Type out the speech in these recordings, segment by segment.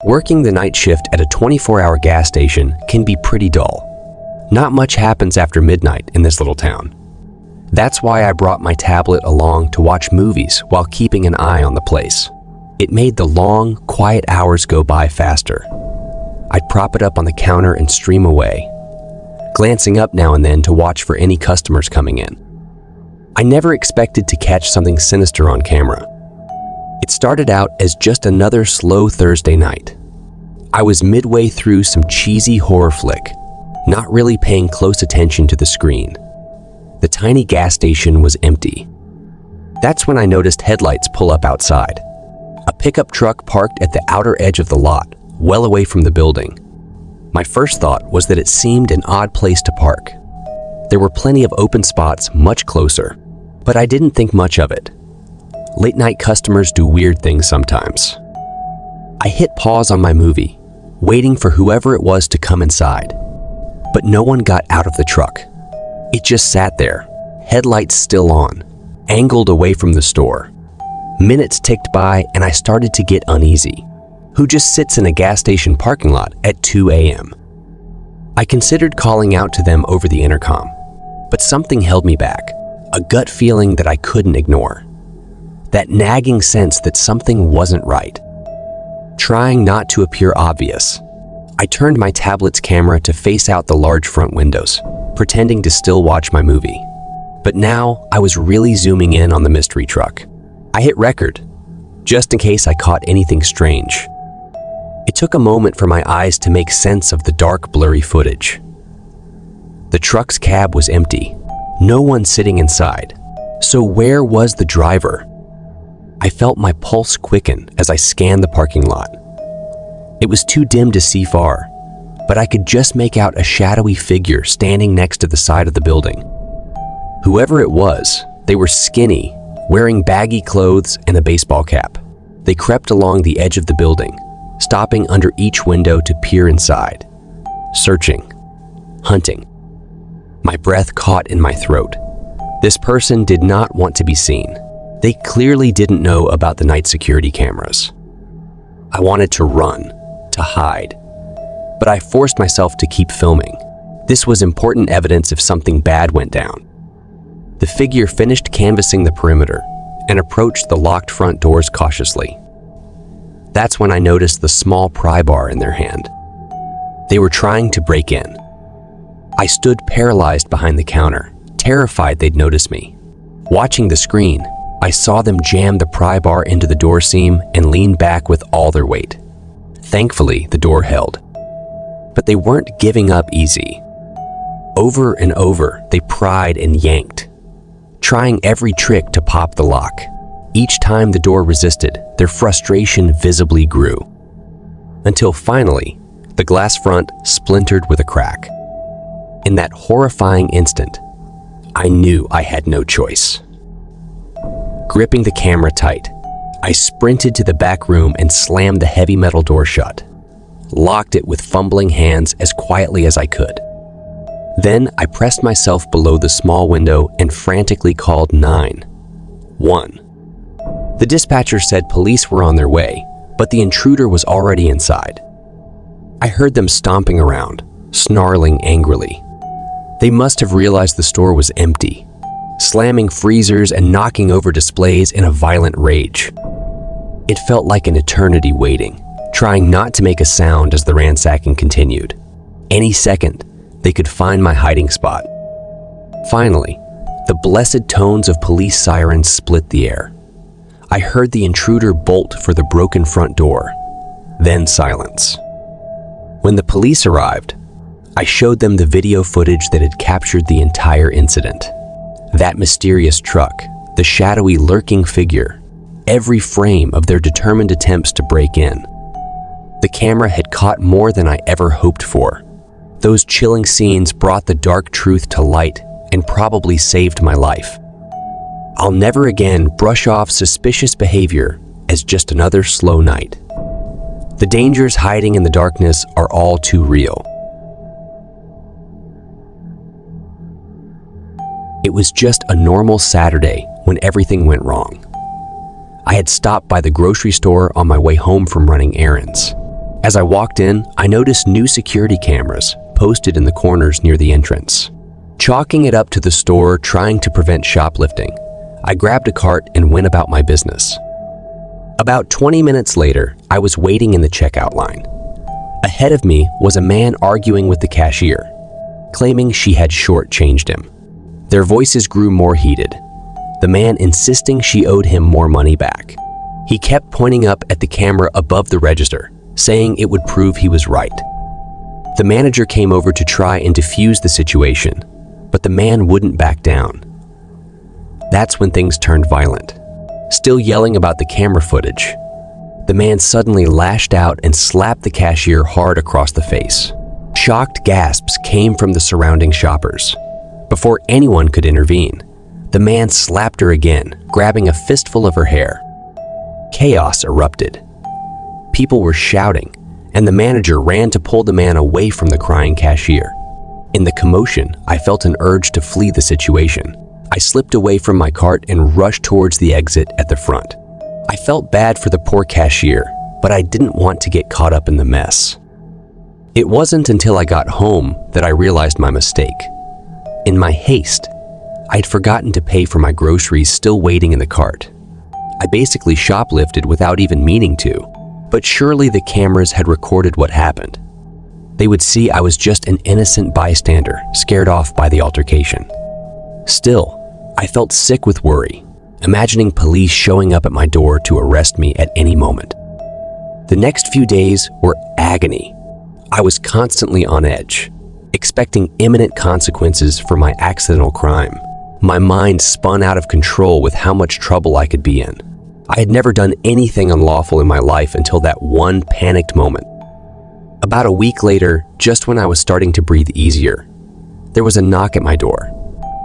Working the night shift at a 24-hour gas station can be pretty dull. Not much happens after midnight in this little town. That's why I brought my tablet along to watch movies while keeping an eye on the place. It made the long, quiet hours go by faster. I'd prop it up on the counter and stream away, glancing up now and then to watch for any customers coming in. I never expected to catch something sinister on camera. It started out as just another slow Thursday night. I was midway through some cheesy horror flick, not really paying close attention to the screen. The tiny gas station was empty. That's when I noticed headlights pull up outside. A pickup truck parked at the outer edge of the lot, well away from the building. My first thought was that it seemed an odd place to park. There were plenty of open spots much closer, but I didn't think much of it. Late night customers do weird things sometimes. I hit pause on my movie, waiting for whoever it was to come inside. But no one got out of the truck. It just sat there, headlights still on, angled away from the store. Minutes ticked by and I started to get uneasy. Who just sits in a gas station parking lot at 2 a.m.? I considered calling out to them over the intercom, but something held me back, a gut feeling that I couldn't ignore. That nagging sense that something wasn't right. Trying not to appear obvious, I turned my tablet's camera to face out the large front windows, pretending to still watch my movie. But now I was really zooming in on the mystery truck. I hit record, just in case I caught anything strange. It took a moment for my eyes to make sense of the dark, blurry footage. The truck's cab was empty, no one sitting inside. So where was the driver? I felt my pulse quicken as I scanned the parking lot. It was too dim to see far, but I could just make out a shadowy figure standing next to the side of the building. Whoever it was, they were skinny, wearing baggy clothes and a baseball cap. They crept along the edge of the building, stopping under each window to peer inside. Searching, hunting. My breath caught in my throat. This person did not want to be seen. They clearly didn't know about the night security cameras. I wanted to run, to hide, but I forced myself to keep filming. This was important evidence if something bad went down. The figure finished canvassing the perimeter and approached the locked front doors cautiously. That's when I noticed the small pry bar in their hand. They were trying to break in. I stood paralyzed behind the counter, terrified they'd notice me. Watching the screen, I saw them jam the pry bar into the door seam and lean back with all their weight. Thankfully, the door held. But they weren't giving up easy. Over and over, they pried and yanked, trying every trick to pop the lock. Each time the door resisted, their frustration visibly grew. Until finally, the glass front splintered with a crack. In that horrifying instant, I knew I had no choice. Gripping the camera tight, I sprinted to the back room and slammed the heavy metal door shut, locked it with fumbling hands as quietly as I could. Then I pressed myself below the small window and frantically called 911. The dispatcher said police were on their way, but the intruder was already inside. I heard them stomping around, snarling angrily. They must have realized the store was empty, slamming freezers and knocking over displays in a violent rage. It felt like an eternity waiting, trying not to make a sound as the ransacking continued. Any second, they could find my hiding spot. Finally, the blessed tones of police sirens split the air. I heard the intruder bolt for the broken front door, then silence. When the police arrived, I showed them the video footage that had captured the entire incident. That mysterious truck, the shadowy lurking figure, every frame of their determined attempts to break in. The camera had caught more than I ever hoped for. Those chilling scenes brought the dark truth to light and probably saved my life. I'll never again brush off suspicious behavior as just another slow night. The dangers hiding in the darkness are all too real. It was just a normal Saturday when everything went wrong. I had stopped by the grocery store on my way home from running errands. As I walked in, I noticed new security cameras posted in the corners near the entrance. Chalking it up to the store trying to prevent shoplifting, I grabbed a cart and went about my business. About 20 minutes later, I was waiting in the checkout line. Ahead of me was a man arguing with the cashier, claiming she had shortchanged him. Their voices grew more heated, the man insisting she owed him more money back. He kept pointing up at the camera above the register, saying it would prove he was right. The manager came over to try and defuse the situation, but the man wouldn't back down. That's when things turned violent. Still yelling about the camera footage, the man suddenly lashed out and slapped the cashier hard across the face. Shocked gasps came from the surrounding shoppers. Before anyone could intervene, the man slapped her again, grabbing a fistful of her hair. Chaos erupted. People were shouting, and the manager ran to pull the man away from the crying cashier. In the commotion, I felt an urge to flee the situation. I slipped away from my cart and rushed towards the exit at the front. I felt bad for the poor cashier, but I didn't want to get caught up in the mess. It wasn't until I got home that I realized my mistake. In my haste, I'd forgotten to pay for my groceries still waiting in the cart. I basically shoplifted without even meaning to, but surely the cameras had recorded what happened. They would see I was just an innocent bystander, scared off by the altercation. Still, I felt sick with worry, imagining police showing up at my door to arrest me at any moment. The next few days were agony. I was constantly on edge, expecting imminent consequences for my accidental crime. My mind spun out of control with how much trouble I could be in. I had never done anything unlawful in my life until that one panicked moment. About a week later, just when I was starting to breathe easier, there was a knock at my door.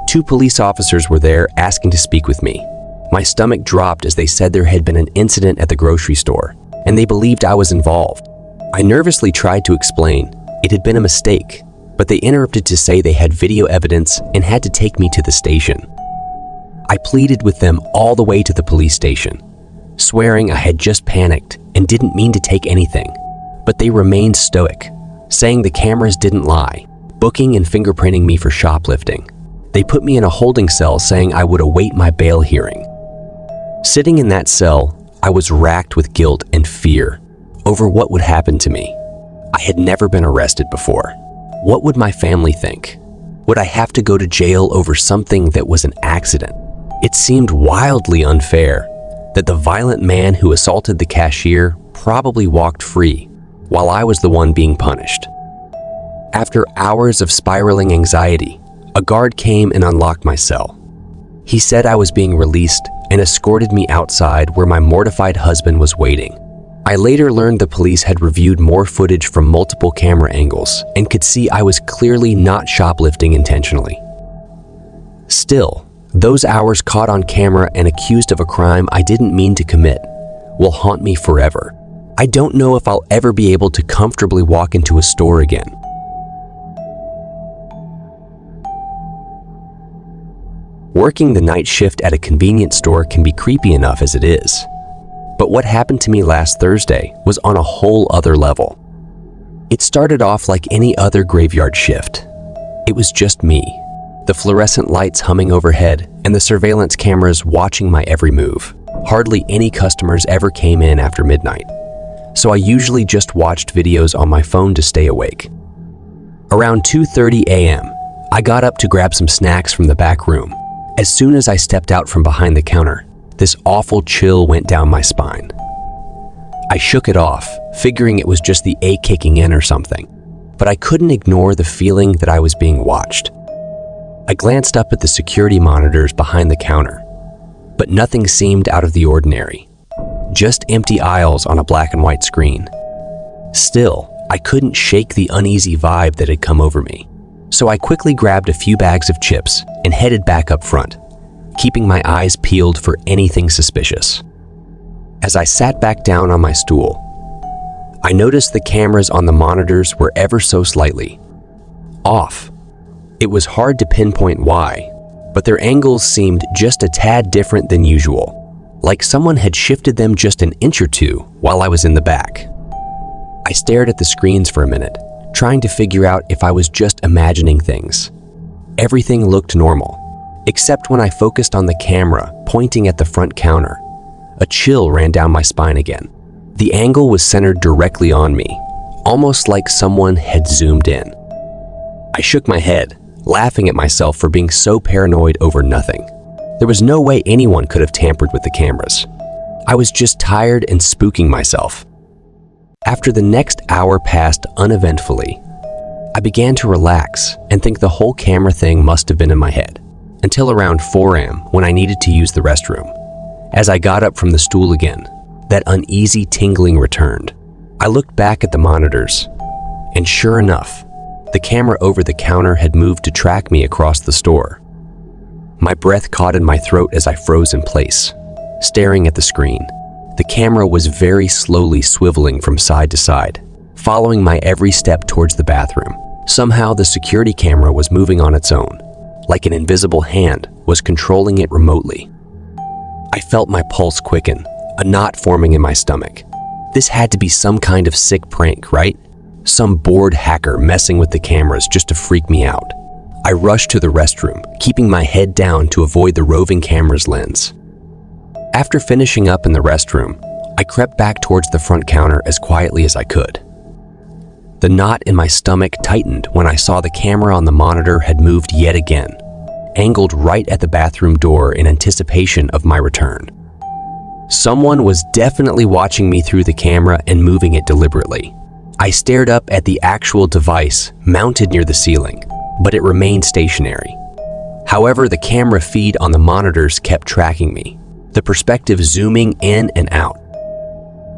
2 police officers were there asking to speak with me. My stomach dropped as they said there had been an incident at the grocery store, and they believed I was involved. I nervously tried to explain it had been a mistake, but they interrupted to say they had video evidence and had to take me to the station. I pleaded with them all the way to the police station, swearing I had just panicked and didn't mean to take anything, but they remained stoic, saying the cameras didn't lie, booking and fingerprinting me for shoplifting. They put me in a holding cell saying I would await my bail hearing. Sitting in that cell, I was racked with guilt and fear over what would happen to me. I had never been arrested before. What would my family think? Would I have to go to jail over something that was an accident? It seemed wildly unfair that the violent man who assaulted the cashier probably walked free while I was the one being punished. After hours of spiraling anxiety, a guard came and unlocked my cell. He said I was being released and escorted me outside where my mortified husband was waiting. I later learned the police had reviewed more footage from multiple camera angles and could see I was clearly not shoplifting intentionally. Still, those hours caught on camera and accused of a crime I didn't mean to commit will haunt me forever. I don't know if I'll ever be able to comfortably walk into a store again. Working the night shift at a convenience store can be creepy enough as it is. But what happened to me last Thursday was on a whole other level. It started off like any other graveyard shift. It was just me, the fluorescent lights humming overhead, and the surveillance cameras watching my every move. Hardly any customers ever came in after midnight, so I usually just watched videos on my phone to stay awake. Around 2:30 a.m., I got up to grab some snacks from the back room. As soon as I stepped out from behind the counter, this awful chill went down my spine. I shook it off, figuring it was just the ache kicking in or something, but I couldn't ignore the feeling that I was being watched. I glanced up at the security monitors behind the counter, but nothing seemed out of the ordinary. Just empty aisles on a black and white screen. Still, I couldn't shake the uneasy vibe that had come over me, so I quickly grabbed a few bags of chips and headed back up front, keeping my eyes peeled for anything suspicious. As I sat back down on my stool, I noticed the cameras on the monitors were ever so slightly off. It was hard to pinpoint why, but their angles seemed just a tad different than usual, like someone had shifted them just an inch or two while I was in the back. I stared at the screens for a minute, trying to figure out if I was just imagining things. Everything looked normal, except when I focused on the camera pointing at the front counter. A chill ran down my spine again. The angle was centered directly on me, almost like someone had zoomed in. I shook my head, laughing at myself for being so paranoid over nothing. There was no way anyone could have tampered with the cameras. I was just tired and spooking myself. After the next hour passed uneventfully, I began to relax and think the whole camera thing must have been in my head, until around 4 a.m. when I needed to use the restroom. As I got up from the stool again, that uneasy tingling returned. I looked back at the monitors, and sure enough, the camera over the counter had moved to track me across the store. My breath caught in my throat as I froze in place, staring at the screen. The camera was very slowly swiveling from side to side, following my every step towards the bathroom. Somehow the security camera was moving on its own, like an invisible hand was controlling it remotely. I felt my pulse quicken, a knot forming in my stomach. This had to be some kind of sick prank, right? Some bored hacker messing with the cameras just to freak me out. I rushed to the restroom, keeping my head down to avoid the roving camera's lens. After finishing up in the restroom, I crept back towards the front counter as quietly as I could. The knot in my stomach tightened when I saw the camera on the monitor had moved yet again, angled right at the bathroom door in anticipation of my return. Someone was definitely watching me through the camera and moving it deliberately. I stared up at the actual device mounted near the ceiling, but it remained stationary. However, the camera feed on the monitors kept tracking me, the perspective zooming in and out.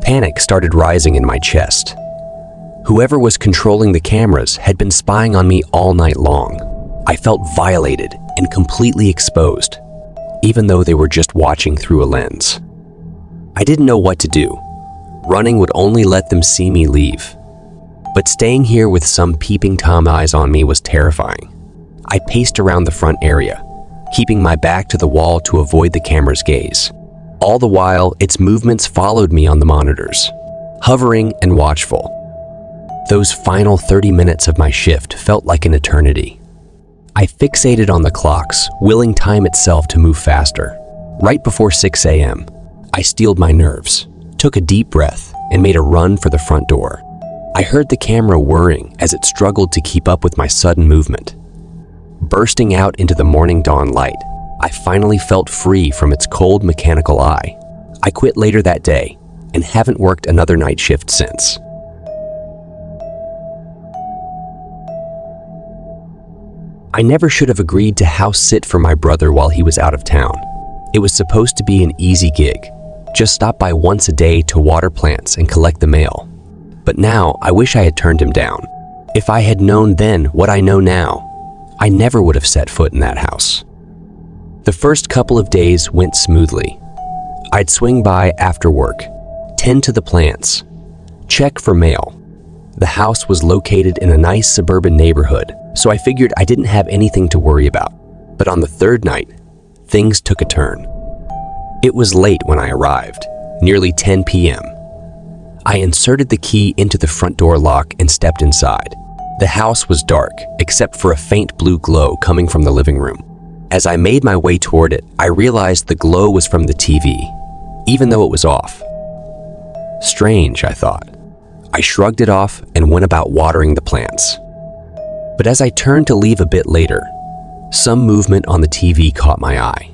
Panic started rising in my chest. Whoever was controlling the cameras had been spying on me all night long. I felt violated and completely exposed, even though they were just watching through a lens. I didn't know what to do. Running would only let them see me leave. But staying here with some peeping Tom eyes on me was terrifying. I paced around the front area, keeping my back to the wall to avoid the camera's gaze. All the while, its movements followed me on the monitors, hovering and watchful. Those final 30 minutes of my shift felt like an eternity. I fixated on the clocks, willing time itself to move faster. Right before 6 a.m., I steeled my nerves, took a deep breath, and made a run for the front door. I heard the camera whirring as it struggled to keep up with my sudden movement. Bursting out into the morning dawn light, I finally felt free from its cold mechanical eye. I quit later that day and haven't worked another night shift since. I never should have agreed to house sit for my brother while he was out of town. It was supposed to be an easy gig. Just stop by once a day to water plants and collect the mail. But now I wish I had turned him down. If I had known then what I know now, I never would have set foot in that house. The first couple of days went smoothly. I'd swing by after work, tend to the plants, check for mail. The house was located in a nice suburban neighborhood, so I figured I didn't have anything to worry about. But on the third night, things took a turn. It was late when I arrived, nearly 10 p.m. I inserted the key into the front door lock and stepped inside. The house was dark, except for a faint blue glow coming from the living room. As I made my way toward it, I realized the glow was from the TV, even though it was off. Strange, I thought. I shrugged it off and went about watering the plants. But as I turned to leave a bit later, some movement on the TV caught my eye.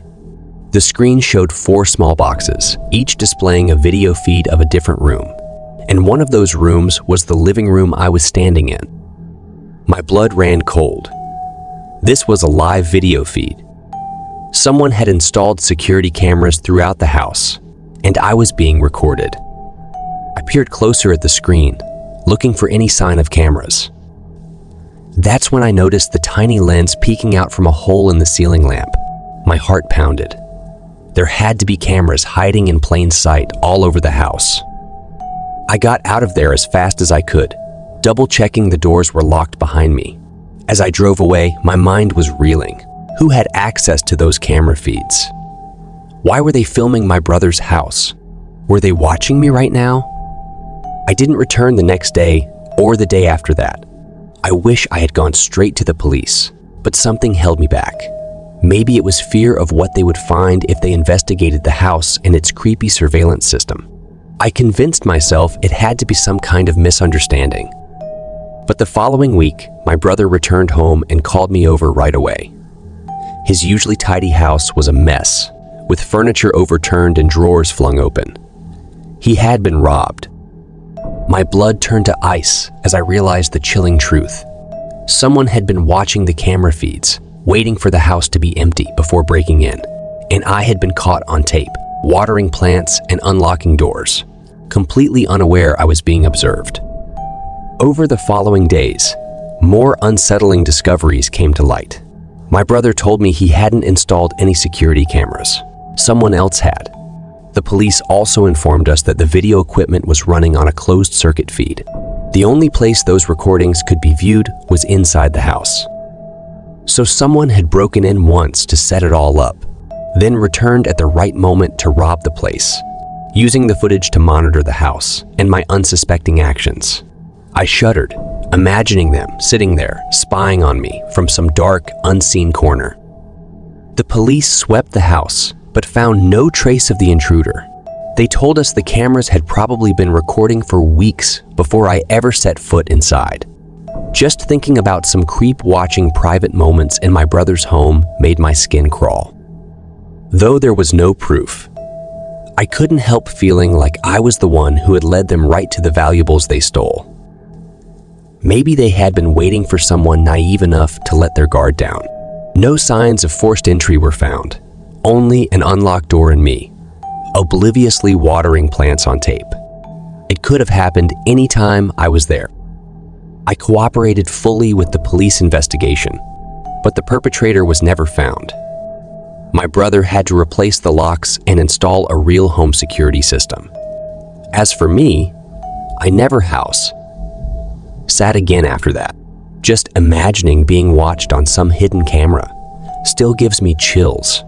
The screen showed 4 small boxes, each displaying a video feed of a different room. And one of those rooms was the living room I was standing in. My blood ran cold. This was a live video feed. Someone had installed security cameras throughout the house, and I was being recorded. I peered closer at the screen, looking for any sign of cameras. That's when I noticed the tiny lens peeking out from a hole in the ceiling lamp. My heart pounded. There had to be cameras hiding in plain sight all over the house. I got out of there as fast as I could, double-checking the doors were locked behind me. As I drove away, my mind was reeling. Who had access to those camera feeds? Why were they filming my brother's house? Were they watching me right now? I didn't return the next day or the day after that. I wish I had gone straight to the police, but something held me back. Maybe it was fear of what they would find if they investigated the house and its creepy surveillance system. I convinced myself it had to be some kind of misunderstanding. But the following week, my brother returned home and called me over right away. His usually tidy house was a mess, with furniture overturned and drawers flung open. He had been robbed. My blood turned to ice as I realized the chilling truth. Someone had been watching the camera feeds, waiting for the house to be empty before breaking in, and I had been caught on tape, watering plants and unlocking doors, completely unaware I was being observed. Over the following days, more unsettling discoveries came to light. My brother told me he hadn't installed any security cameras. Someone else had. The police also informed us that the video equipment was running on a closed-circuit feed. The only place those recordings could be viewed was inside the house. So someone had broken in once to set it all up, then returned at the right moment to rob the place, using the footage to monitor the house and my unsuspecting actions. I shuddered, imagining them sitting there, spying on me from some dark, unseen corner. The police swept the house, but found no trace of the intruder. They told us the cameras had probably been recording for weeks before I ever set foot inside. Just thinking about some creep watching private moments in my brother's home made my skin crawl. Though there was no proof, I couldn't help feeling like I was the one who had led them right to the valuables they stole. Maybe they had been waiting for someone naive enough to let their guard down. No signs of forced entry were found, only an unlocked door and me, obliviously watering plants on tape. It could have happened any time I was there. I cooperated fully with the police investigation, but the perpetrator was never found. My brother had to replace the locks and install a real home security system. As for me, I never sat again after that. Just imagining being watched on some hidden camera still gives me chills.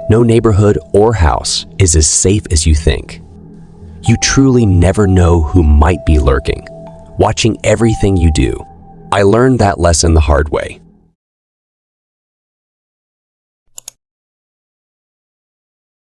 No neighborhood or house is as safe as you think. You truly never know who might be lurking, watching everything you do. I learned that lesson the hard way.